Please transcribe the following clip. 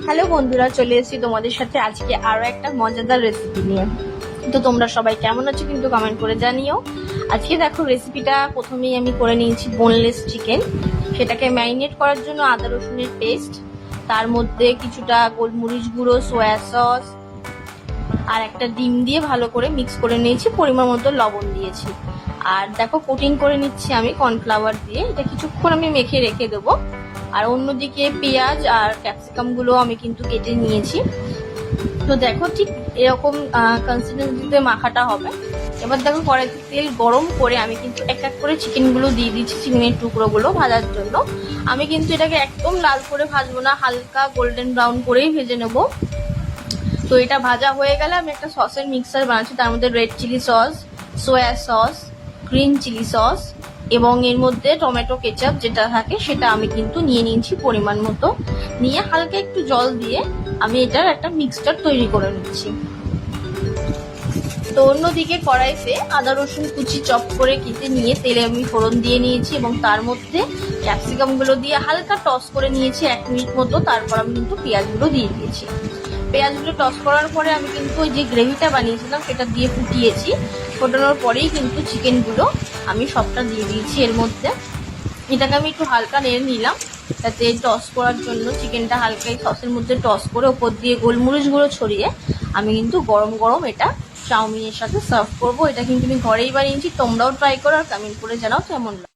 Hello বন্ধুরা, চলে এসেছি তোমাদের সাথে আজকে আরো একটা মজাদার রেসিপি নিয়ে। তো তোমরা সবাই কেমন আছো কিন্তু কমেন্ট করে জানিও। আজকে দেখো রেসিপিটা প্রথমেই আমি করে নিয়েছি বোনলেস চিকেন। সেটাকে ম্যারিনেট করার জন্য আদা রসুনের পেস্ট, তার মধ্যে কিছুটা গোলমরিচ গুঁড়ো, সয়া সস আর একটা ডিম দিয়ে ভালো করে মিক্স করে নিয়েছি, পরিমাণ মতো লবণ দিয়েছি। আর দেখো কোটিং করে নিচ্ছি আমি কর্নফ্লাওয়ার দিয়ে। এটা কিছুক্ষণ আমি মেখে রেখে দেবো। আর অন্যদিকে পেঁয়াজ আর ক্যাপসিকাম গুলো আমি কিন্তু কেটে নিয়েছি। তো দেখো ঠিক এরকম কনসিস্টেন্সিতে মাখাটা হবে। এবার দেখো কড়াইতে তেল গরম করে আমি কিন্তু এক এক করে চিকেন গুলো দিয়ে দিচ্ছি, চিকেনের টুকরোগুলো ভাজার জন্য। আমি কিন্তু এটাকে একদম লাল করে ভাজবো না, হালকা গোল্ডেন ব্রাউন করেই ভেজে নেব। তো এটা ভাজা হয়ে গেলে আমি একটা সসের মিক্সার বানাচ্ছি, তার মধ্যে red chilli sauce, soya sauce, green chilli sauce এবং এর মধ্যে টমেটো কেচাপ যেটা থাকে সেটা আমি কিন্তু নিয়ে নিয়েছি পরিমাণ মতো। নিয়ে হালকা একটু জল দিয়ে আমি এটার একটা মিক্সচার তৈরি করে নিচ্ছি। তো অন্যদিকে কড়াইতে আদা রসুন কুচি চপ করে কেটে নিয়ে তেলে আমি ফোড়ন দিয়ে নিয়েছি এবং তার মধ্যে ক্যাপসিকাম গুলো দিয়ে হালকা টস করে নিয়েছি 1 মিনিট মতো। তারপর আমি কিন্তু পেঁয়াজগুলো দিয়ে দিয়েছি। পেঁয়াজগুলো টস করার পরে আমি কিন্তু ওই যে গ্রেভিটা বানিয়েছিলাম সেটা দিয়ে ফুটিয়েছি। ফোটানোর পরেই কিন্তু চিকেনগুলো আমি সবটা দিয়ে দিয়েছি এর মধ্যে। এটাকে আমি একটু হালকা নেড়ে নিলাম যাতে টস করার জন্য চিকেনটা হালকা সসের মধ্যে টস করে ওপর দিয়ে গোলমরিচ গুঁড়ো ছড়িয়ে আমি কিন্তু গরম গরম এটা চাউমিনের সাথে সার্ভ করবো। এটা কিন্তু আমি ঘরেই বানিয়েছি, তোমরাও ট্রাই করো আর কমেন্ট করে জানাও কেমন লাগে।